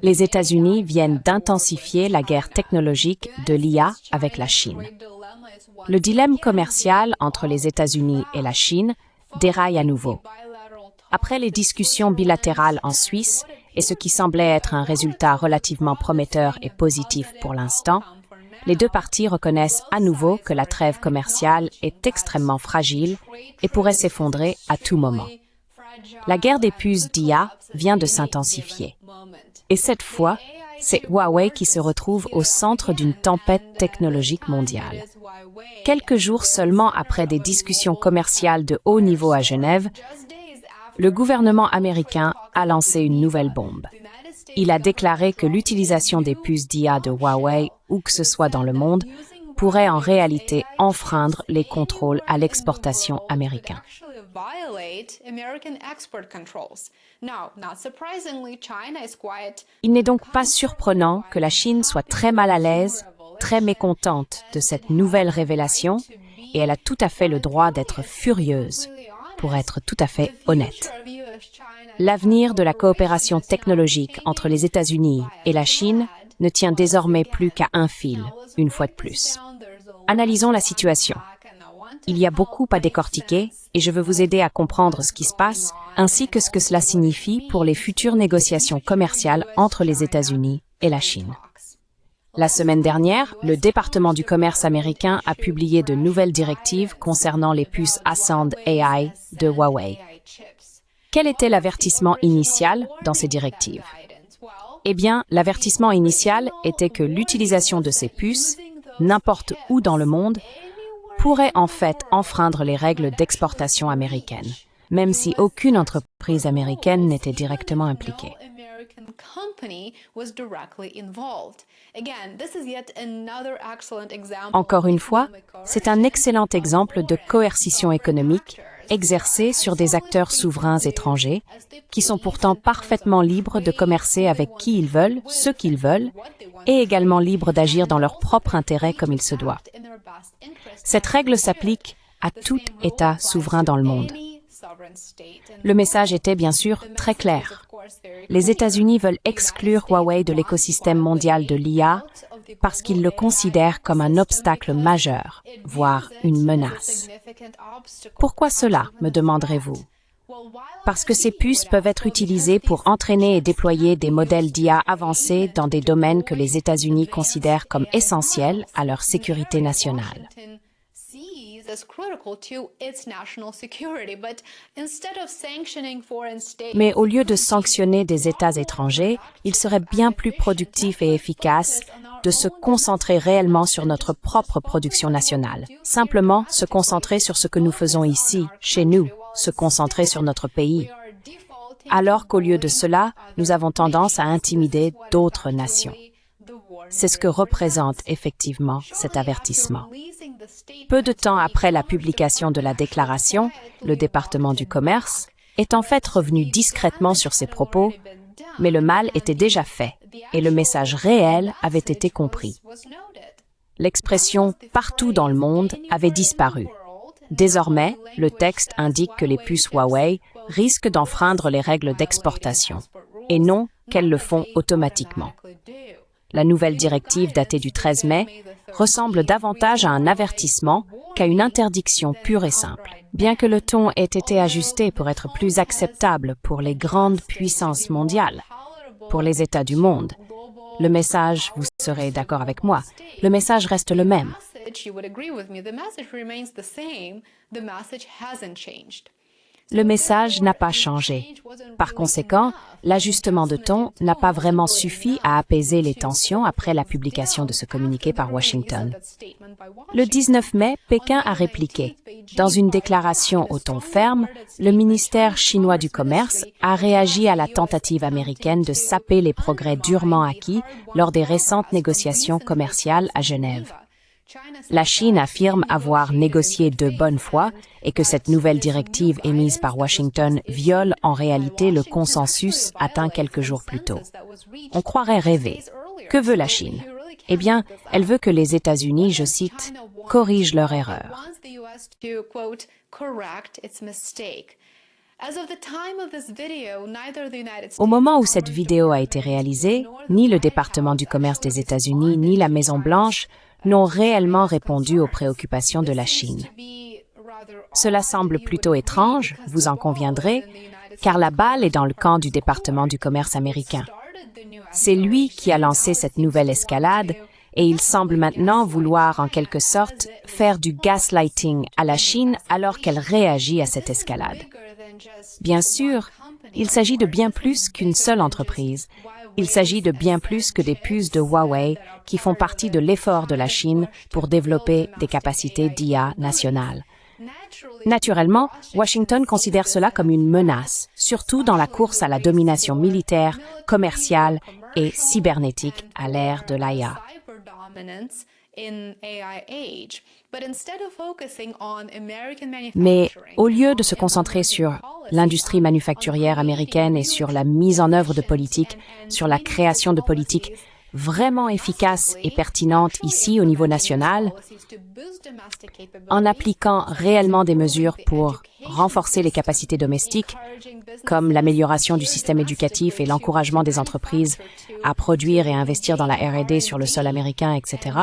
Les États-Unis viennent d'intensifier la guerre technologique de l'IA avec la Chine. Le dilemme commercial entre les États-Unis et la Chine déraille à nouveau. Après les discussions bilatérales en Suisse et ce qui semblait être un résultat relativement prometteur et positif pour l'instant, les deux parties reconnaissent à nouveau que la trêve commerciale est extrêmement fragile et pourrait s'effondrer à tout moment. La guerre des puces d'IA vient de s'intensifier. Et cette fois, c'est Huawei qui se retrouve au centre d'une tempête technologique mondiale. Quelques jours seulement après des discussions commerciales de haut niveau à Genève, le gouvernement américain a lancé une nouvelle bombe. Il a déclaré que l'utilisation des puces d'IA de Huawei, où que ce soit dans le monde, pourrait en réalité enfreindre les contrôles à l'exportation américains. Il n'est donc pas surprenant que la Chine soit très mal à l'aise, très mécontente de cette nouvelle révélation, et elle a tout à fait le droit d'être furieuse, pour être tout à fait honnête. L'avenir de la coopération technologique entre les États-Unis et la Chine ne tient désormais plus qu'à un fil, une fois de plus. Analysons la situation. Il y a beaucoup à décortiquer et je veux vous aider à comprendre ce qui se passe, ainsi que ce que cela signifie pour les futures négociations commerciales entre les États-Unis et la Chine. La semaine dernière, le département du commerce américain a publié de nouvelles directives concernant les puces Ascend AI de Huawei. Quel était l'avertissement initial dans ces directives? Eh bien, l'avertissement initial était que l'utilisation de ces puces, n'importe où dans le monde, pourrait en fait enfreindre les règles d'exportation américaines, même si aucune entreprise américaine n'était directement impliquée. Encore une fois, c'est un excellent exemple de coercition économique exercée sur des acteurs souverains étrangers qui sont pourtant parfaitement libres de commercer avec qui ils veulent, ce qu'ils veulent, et également libres d'agir dans leur propre intérêt comme il se doit. Cette règle s'applique à tout État souverain dans le monde. Le message était bien sûr très clair. Les États-Unis veulent exclure Huawei de l'écosystème mondial de l'IA parce qu'ils le considèrent comme un obstacle majeur, voire une menace. Pourquoi cela, me demanderez-vous? Parce que ces puces peuvent être utilisées pour entraîner et déployer des modèles d'IA avancés dans des domaines que les États-Unis considèrent comme essentiels à leur sécurité nationale. Mais au lieu de sanctionner des États étrangers, il serait bien plus productif et efficace de se concentrer réellement sur notre propre production nationale. Simplement se concentrer sur ce que nous faisons ici, chez nous, se concentrer sur notre pays. Alors qu'au lieu de cela, nous avons tendance à intimider d'autres nations. C'est ce que représente effectivement cet avertissement. Peu de temps après la publication de la déclaration, le département du commerce est en fait revenu discrètement sur ses propos, mais le mal était déjà fait et le message réel avait été compris. L'expression « partout dans le monde » avait disparu. Désormais, le texte indique que les puces Huawei risquent d'enfreindre les règles d'exportation, et non qu'elles le font automatiquement. La nouvelle directive datée du 13 mai ressemble davantage à un avertissement qu'à une interdiction pure et simple. Bien que le ton ait été ajusté pour être plus acceptable pour les grandes puissances mondiales, pour les États du monde, le message, vous serez d'accord avec moi, le message reste le même. Le message n'a pas changé. Par conséquent, l'ajustement de ton n'a pas vraiment suffi à apaiser les tensions après la publication de ce communiqué par Washington. Le 19 mai, Pékin a répliqué. Dans une déclaration au ton ferme, le ministère chinois du Commerce a réagi à la tentative américaine de saper les progrès durement acquis lors des récentes négociations commerciales à Genève. La Chine affirme avoir négocié de bonne foi et que cette nouvelle directive émise par Washington viole en réalité le consensus atteint quelques jours plus tôt. On croirait rêver. Que veut la Chine? Eh bien, elle veut que les États-Unis, je cite, « corrigent leur erreur ». Au moment où cette vidéo a été réalisée, ni le département du commerce des États-Unis ni la Maison-Blanche n'ont réellement répondu aux préoccupations de la Chine. Cela semble plutôt étrange, vous en conviendrez, car la balle est dans le camp du département du commerce américain. C'est lui qui a lancé cette nouvelle escalade et il semble maintenant vouloir, en quelque sorte, faire du gaslighting à la Chine alors qu'elle réagit à cette escalade. Bien sûr, il s'agit de bien plus qu'une seule entreprise. Il s'agit de bien plus que des puces de Huawei qui font partie de l'effort de la Chine pour développer des capacités d'IA nationales. Naturellement, Washington considère cela comme une menace, surtout dans la course à la domination militaire, commerciale et cybernétique à l'ère de l'IA. Mais au lieu de se concentrer sur l'industrie manufacturière américaine et sur la mise en œuvre de politiques, sur la création de politiques vraiment efficaces et pertinentes ici au niveau national, en appliquant réellement des mesures pour renforcer les capacités domestiques, comme l'amélioration du système éducatif et l'encouragement des entreprises à produire et investir dans la R&D sur le sol américain, etc.,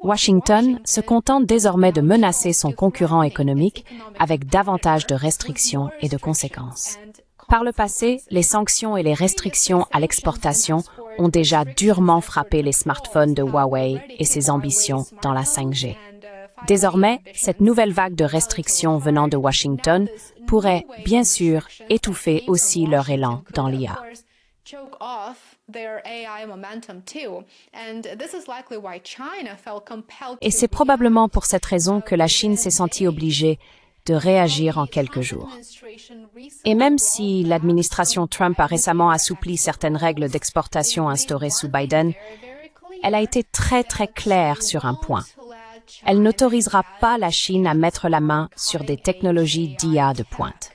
Washington se contente désormais de menacer son concurrent économique avec davantage de restrictions et de conséquences. Par le passé, les sanctions et les restrictions à l'exportation ont déjà durement frappé les smartphones de Huawei et ses ambitions dans la 5G. Désormais, cette nouvelle vague de restrictions venant de Washington pourrait, bien sûr, étouffer aussi leur élan dans l'IA. Et c'est probablement pour cette raison que la Chine s'est sentie obligée de réagir en quelques jours. Et même si l'administration Trump a récemment assoupli certaines règles d'exportation instaurées sous Biden, elle a été très claire sur un point. Elle n'autorisera pas la Chine à mettre la main sur des technologies d'IA de pointe.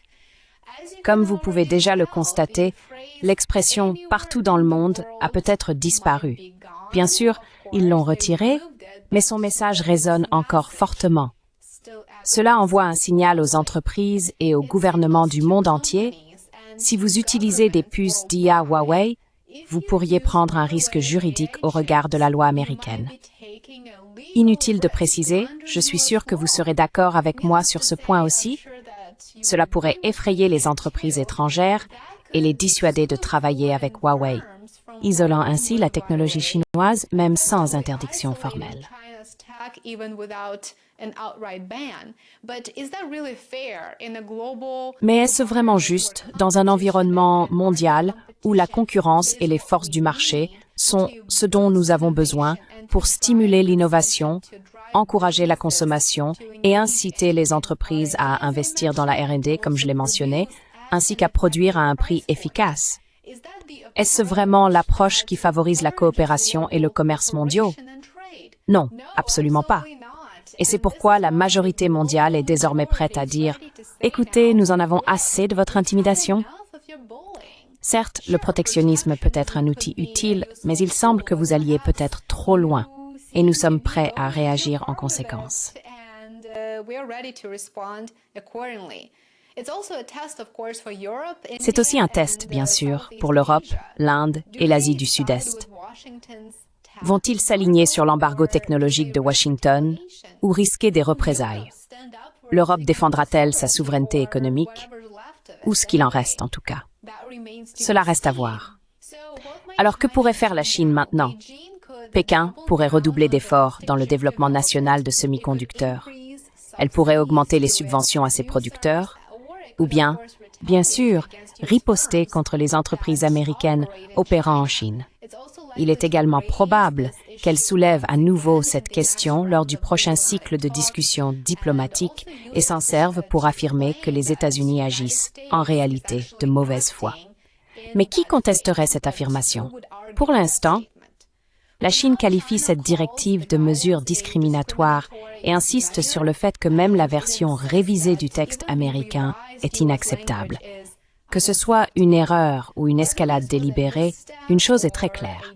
Comme vous pouvez déjà le constater, l'expression « partout dans le monde » a peut-être disparu. Bien sûr, ils l'ont retirée, mais son message résonne encore fortement. Cela envoie un signal aux entreprises et aux gouvernements du monde entier. Si vous utilisez des puces d'IA Huawei, vous pourriez prendre un risque juridique au regard de la loi américaine. Inutile de préciser, je suis sûre que vous serez d'accord avec moi sur ce point aussi. Cela pourrait effrayer les entreprises étrangères et les dissuader de travailler avec Huawei, isolant ainsi la technologie chinoise même sans interdiction formelle. Mais est-ce vraiment juste dans un environnement mondial où la concurrence et les forces du marché sont ce dont nous avons besoin pour stimuler l'innovation, encourager la consommation et inciter les entreprises à investir dans la R&D, comme je l'ai mentionné, ainsi qu'à produire à un prix efficace? Est-ce vraiment l'approche qui favorise la coopération et le commerce mondiaux? Non, absolument pas. Et c'est pourquoi la majorité mondiale est désormais prête à dire « Écoutez, nous en avons assez de votre intimidation ». Certes, le protectionnisme peut être un outil utile, mais il semble que vous alliez peut-être trop loin, et nous sommes prêts à réagir en conséquence. C'est aussi un test, bien sûr, pour l'Europe, l'Inde et l'Asie du Sud-Est. Vont-ils s'aligner sur l'embargo technologique de Washington ou risquer des représailles? L'Europe défendra-t-elle sa souveraineté économique? Ou ce qu'il en reste, en tout cas. Cela reste à voir. Alors que pourrait faire la Chine maintenant? Pékin pourrait redoubler d'efforts dans le développement national de semi-conducteurs. Elle pourrait augmenter les subventions à ses producteurs, ou bien sûr, riposter contre les entreprises américaines opérant en Chine. Il est également probable qu'elle soulève à nouveau cette question lors du prochain cycle de discussions diplomatiques et s'en serve pour affirmer que les États-Unis agissent, en réalité, de mauvaise foi. Mais qui contesterait cette affirmation? Pour l'instant, la Chine qualifie cette directive de mesure discriminatoire et insiste sur le fait que même la version révisée du texte américain est inacceptable. Que ce soit une erreur ou une escalade délibérée, une chose est très claire.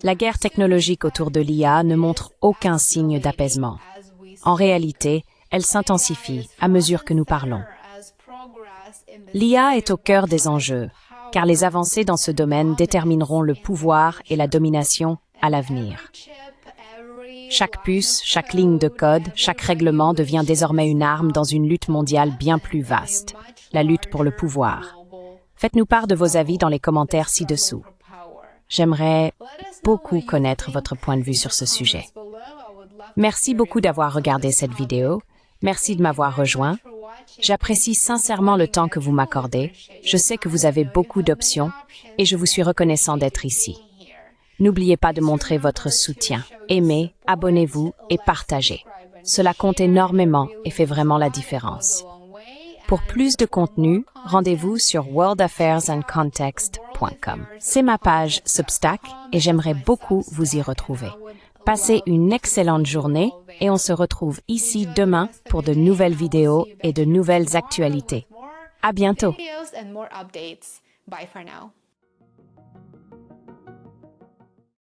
La guerre technologique autour de l'IA ne montre aucun signe d'apaisement. En réalité, elle s'intensifie à mesure que nous parlons. L'IA est au cœur des enjeux, car les avancées dans ce domaine détermineront le pouvoir et la domination à l'avenir. Chaque puce, chaque ligne de code, chaque règlement devient désormais une arme dans une lutte mondiale bien plus vaste, la lutte pour le pouvoir. Faites-nous part de vos avis dans les commentaires ci-dessous. J'aimerais beaucoup connaître votre point de vue sur ce sujet. Merci beaucoup d'avoir regardé cette vidéo. Merci de m'avoir rejoint. J'apprécie sincèrement le temps que vous m'accordez. Je sais que vous avez beaucoup d'options et je vous suis reconnaissant d'être ici. N'oubliez pas de montrer votre soutien. Aimez, abonnez-vous et partagez. Cela compte énormément et fait vraiment la différence. Pour plus de contenu, rendez-vous sur worldaffairsandcontext.com. C'est ma page Substack et j'aimerais beaucoup vous y retrouver. Passez une excellente journée et on se retrouve ici demain pour de nouvelles vidéos et de nouvelles actualités. À bientôt! Bye for now.